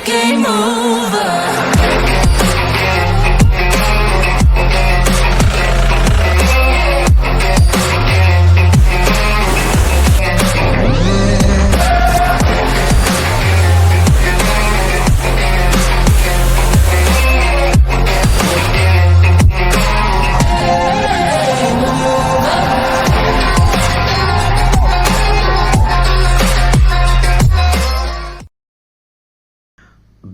game over.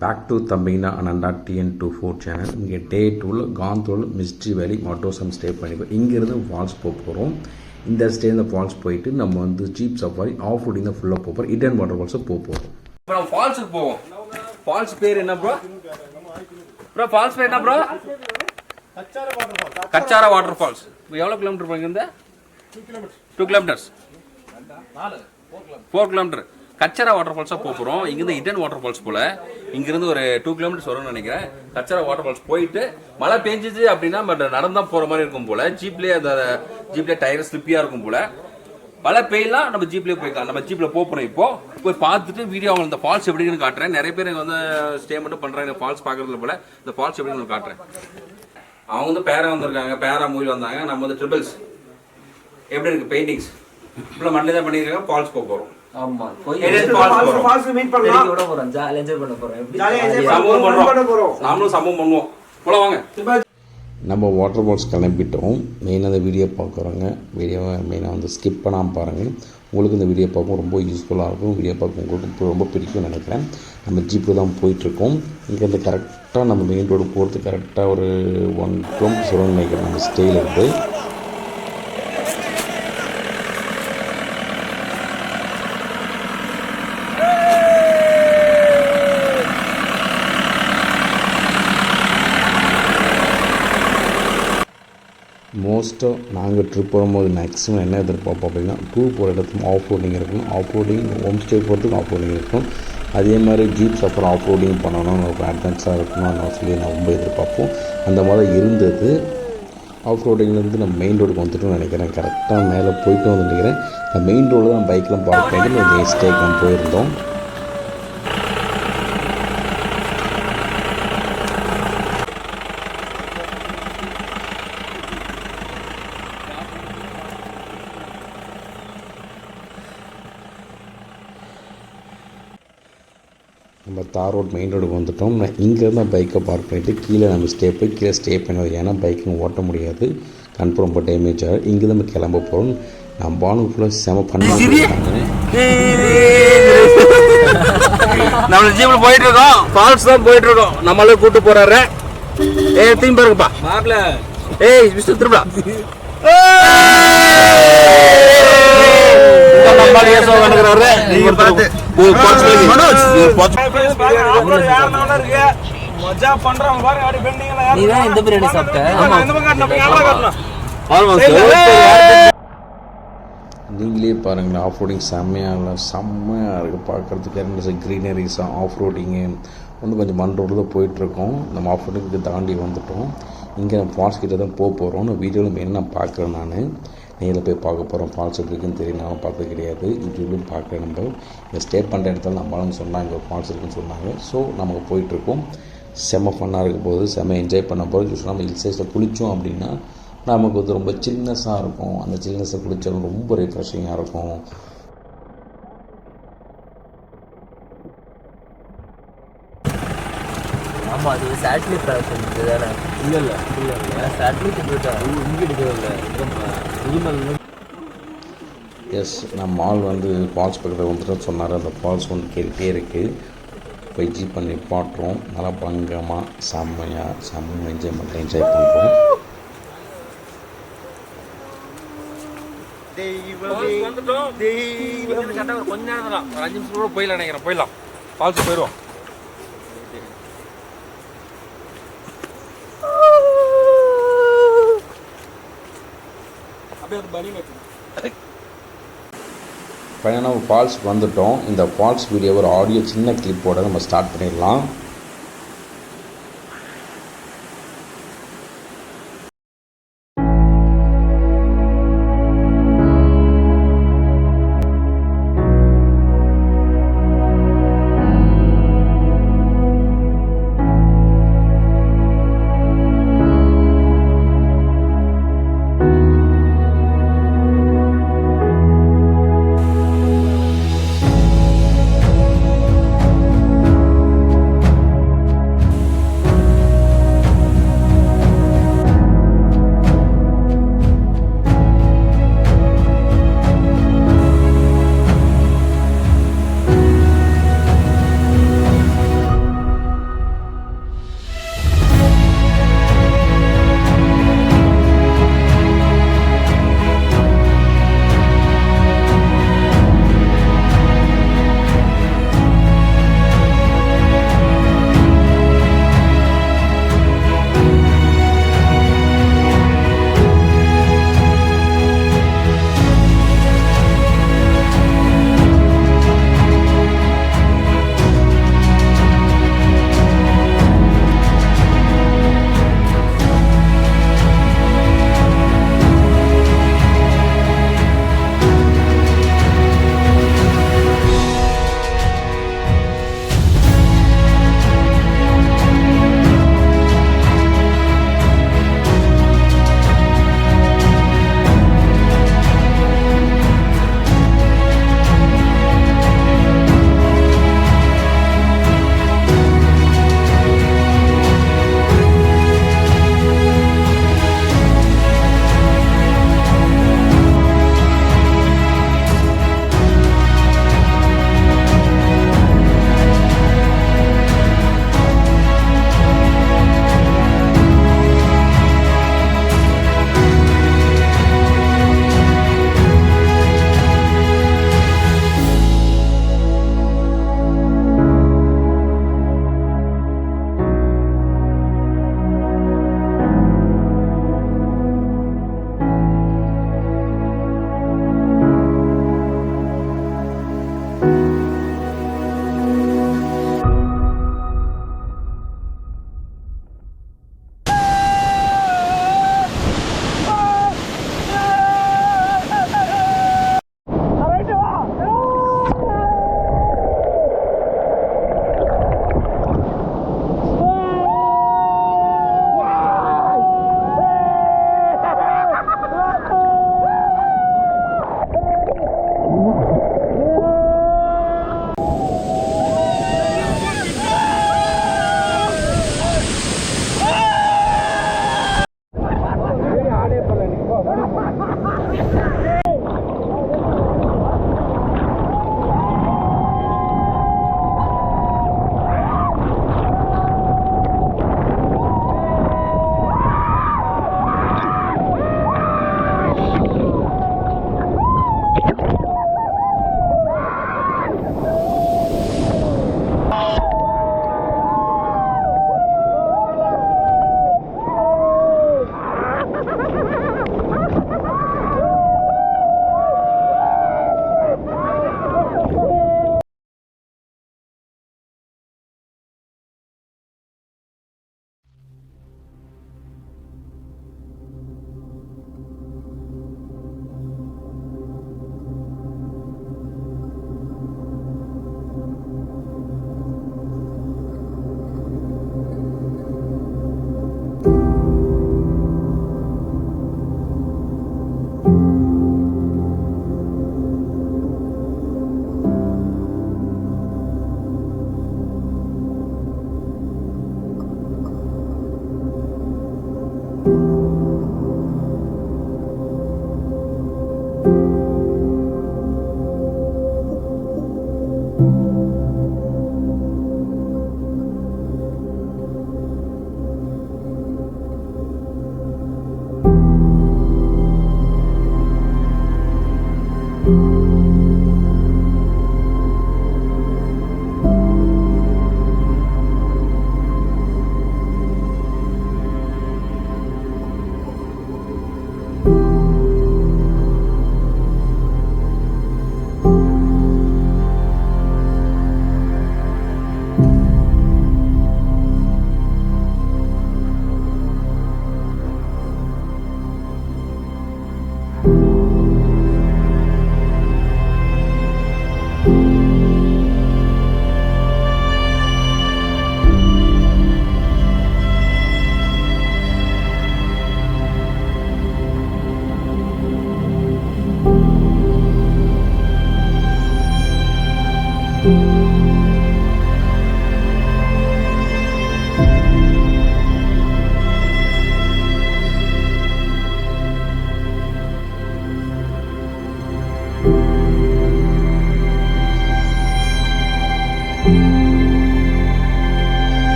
Back to தம்பினா அனண்டா TN24 channel. இங்கே டே 2 காந்தோல் மிஸ்ட்ரி வேலி மட்டோசம் ஸ்டே பண்ணிப்போம். இங்கேருந்து ஃபால்ஸ் போக போகிறோம். இந்த ஸ்டே இந்த ஃபால்ஸ் போயிட்டு நம்ம வந்து ஜீப் சஃபாரி ஆஃப் ரோடிங் தான் ஃபுல்லாக போகிறோம். இடன் வாட்டர் ஃபால்ஸை போக போகிறோம். அப்புறம் ஃபால்ஸுக்கு போவோம். ஃபால்ஸ் பேர் என்ன ப்ரோ? ப்ரோ ஃபால்ஸ் பேர் என்ன ப்ரோ? Kachara water falls. எவ்வளோ கிலோமீட்டர் போங்க இந்த 2 கிலோமீட்டர்ஸ் 4 கிலோமீட்டர் கச்சாரா வாட்டர் ஃபால்ஸாக போகிறோம். இங்கேருந்து இடன் வாட்டர் ஃபால்ஸ் போல் இங்கேருந்து ஒரு 2 கிலோமீட்டர்ஸ் வரும்னு நினைக்கிறேன். கச்சாரா வாட்டர் ஃபால்ஸ் போயிட்டு மழை பெஞ்சிச்சு அப்படின்னா பட் நடந்தான் போகிற மாதிரி இருக்கும் போல். ஜீப்லேயே டயர் ஸ்லிப்பியாக இருக்கும் போல். மழை பெய்யலாம், நம்ம ஜீப்லேயே போய்க்கலாம். நம்ம ஜீப்பில் போகிறோம். இப்போ போய் பார்த்துட்டு வீடியோ அவங்க இந்த ஃபால்ஸ் எப்படின்னு காட்டுறேன். நிறைய பேர் இங்கே வந்து ஸ்டே மட்டும் பண்ணுறாங்க இந்த ஃபால்ஸ் பார்க்குறதுல போல். இந்த ஃபால்ஸ் எப்படின்னு காட்டுறேன். அவங்க வந்து பேரா வந்திருக்காங்க, பேரா மூவி வந்தாங்க. நம்ம வந்து ட்ரிபிள்ஸ் எப்படி இருக்கு பெயிண்டிங்ஸ் ஃபுல்லாக மண்ணே தான் பண்ணியிருக்காங்க. ஃபால்ஸ் போக போகிறோம். ஆமா ஃபால்ஸ் மீட் பண்ணலாம். கூட போறோம், ஜாலியா என்ஜாய் பண்ண போறோம். நாமளும் சம்பவம் பண்ணுவோம். போல வாங்க. நம்ம வாட்டர் ஃபால்ஸ் கிளம்பிட்டோம். மெயினாக அந்த வீடியோ பார்க்குறோங்க. வீடியோவை மெயினாக வந்து ஸ்கிப் பண்ணாமல் பாருங்கள். உங்களுக்கு இந்த வீடியோ பார்க்கும் ரொம்ப யூஸ்ஃபுல்லாக இருக்கும். வீடியோ பார்க்க உங்களுக்கு ரொம்ப பிடிக்கும்னு நினைக்கிறேன். நம்ம ஜீப்பில் தான் போயிட்டுருக்கோம். இங்கேருந்து கரெக்டாக நம்ம மெயின் ரோடு போகிறது கரெக்டாக ஒரு 1 கிலோமீட்டர் சொல்லணும்னு நினைக்கிறேன். நம்ம ஸ்டேயில் இருந்து மோஸ்ட்டாக நாங்கள் ட்ரிப் போகும்போது மேக்ஸிமம் என்ன எதிர்பார்ப்போம் அப்படின்னா டூர் போகிற இடத்துல ஆஃப் ரோடிங் இருக்கும். ஆஃப் ரோடிங் ஹோம் ஸ்டே போகிறதுக்கு ஆஃப் ரோடிங் இருக்கும். அதே மாதிரி ஜீப்ஸ் அப்புறம் ஆஃப் ரோடிங் பண்ணணும், ஒரு அட்வான்ஸாக இருக்கணும்னு சொல்லி நான் ரொம்ப எதிர்பார்ப்போம். அந்த மாதிரி இருந்தது. ஆஃப் ரோடிங்லேருந்து நம்ம மெயின் ரோடுக்கு வந்துட்டோம்னு நினைக்கிறேன். கரெக்டாக மேலே போயிட்டு வந்து நினைக்கிறேன். இந்த மெயின் ரோடு தான் பைக்கெலாம் பார்க் பண்ணிட்டு கொஞ்சம் ஸ்டேக்கு நம்ம போயிருந்தோம். நம்ம தார் ரோட் மெயின் ரோடுக்கு வந்துட்டோம். நான் இங்கேருந்து பைக்கை பார்க் பண்ணிவிட்டு கீழே நம்ம கீழே ஸ்டே பண்ணுவோம். ஏன்னா பைக்கிங் ஓட்ட முடியாது, கண்ட்ரோல் ரொம்ப டேமேஜ் ஆகும். இங்கே தான் நம்ம கிளம்ப போகிறோம். நம்ம பானுக்கு ஃபுல்லாக செம பண்ணி நம்ம ஜீப்ல போயிட்டு இருக்கோம். ஃபால்ஸ் தான் போயிட்டு இருக்கோம். நம்மளே கூட்டு போறாரு. திரும்பி பாருங்கப்பா. மாப்ள மிஸ்டர் திரும்பா. நீங்களே பாருங்களேன். ஆஃப் ரோடிங் செம்மையாக இருக்குது பார்க்குறதுக்கு. க்ரீனரிஸாக ஆஃப் ரோடிங்கு வந்து கொஞ்சம் மண் ரோடு தான் போயிட்டுருக்கோம். நம்ம ஆஃப் ரோடிங்க்கு தாண்டி வந்துட்டோம். இங்கே நம்ம ஃபால்ஸ் கிட்ட தான் போக போகிறோம். வீடியோவில் என்ன பார்க்குறேன் நான் நேரில் போய் பார்க்க போகிறோம். ஃபால்ஸ் எப்படி இருக்குன்னு தெரியும். நானும் பார்த்தது கிடையாது. யூடியூப்லையும் பார்க்குறேன். நம்ம இங்கே ஸ்டே பண்ணுற இடத்துல நம்மளும் சொன்னாங்க ஒரு ஃபால்ஸ் இருக்குன்னு சொன்னாங்க. ஸோ நமக்கு போயிட்டுருக்கோம். செம்ம ஃபன்னாக இருக்க போது, செம்ம என்ஜாய் பண்ண போது. யூஸ்வலாக நம்ம ஹில் சைஸில் குளித்தோம் அப்படின்னா நமக்கு வந்து ரொம்ப சில்னஸாக இருக்கும். அந்த சில்னஸை குளித்தாலும் ரொம்ப ரிஃப்ரெஷிங்காக இருக்கும். ஆமாம், அது சேட்டலைட் ப்ராடக்ஷன் தானே? இல்லை சேட்டலைட் இங்கே எடுக்கவில்லை. எஸ், நம்ம மால் வந்து ஃபால்ஸ் பக்கத்தில் வந்துட்டு சொன்னார். அந்த ஃபால்ஸ் வந்து கேட்டுகிட்டே இருக்குது. போய் ஜீப் பண்ணி பாட்டுறோம். நல்லா பங்கமாக செம்ம என்ஜாய் பண்ணுறோம். கொஞ்ச நேரம் தான், 5 நிமிஷம் கூட போயிடலாம் நினைக்கிறேன். போயிடலாம், ஃபால்ஸ் போயிடுவோம். ஃபைனலாக ஃபால்ஸுக்கு வந்துவிட்டோம். இந்த ஃபால்ஸ் வீடியோ ஒரு ஆடியோ சின்ன கிளிப்போட நம்ம ஸ்டார்ட் பண்ணிடலாம்.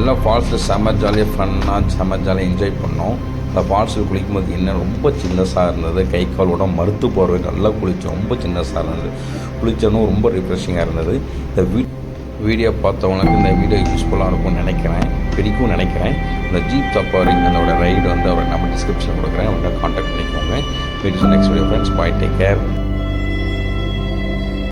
நல்லா ஃபால்ஸில் செம்ம ஜாலியாக ஃபன்னாக செம்ம ஜாலியாக என்ஜாய் பண்ணோம். அந்த ஃபால்ஸில் குளிக்கும்போது என்ன ரொம்ப சின்னஸாக இருந்தது, கை கால் உடம்பு மறுத்து போகிறவை நல்லா குளித்தோம். ரொம்ப சின்னஸாக இருந்தது, குளித்தோன்னு ரொம்ப ரிஃப்ரெஷிங்காக இருந்தது. இந்த வீடியோ பார்த்தவங்களுக்கு இந்த வீடியோ யூஸ்ஃபுல்லாக இருக்கும்னு நினைக்கிறேன், பிடிக்கும் நினைக்கிறேன். இந்த ஜீப் சஃபாரி அதோட ரைடு வந்து அவரை நம்ம டிஸ்கிரிப்ஷன் கொடுக்குறேன், அவங்க கான்டாக்ட் பண்ணிக்கோங்க. வீடியோஸ் நெக்ஸ்ட் வீடியோ ஃப்ரெண்ட்ஸ், பாய், டேக் கேர்.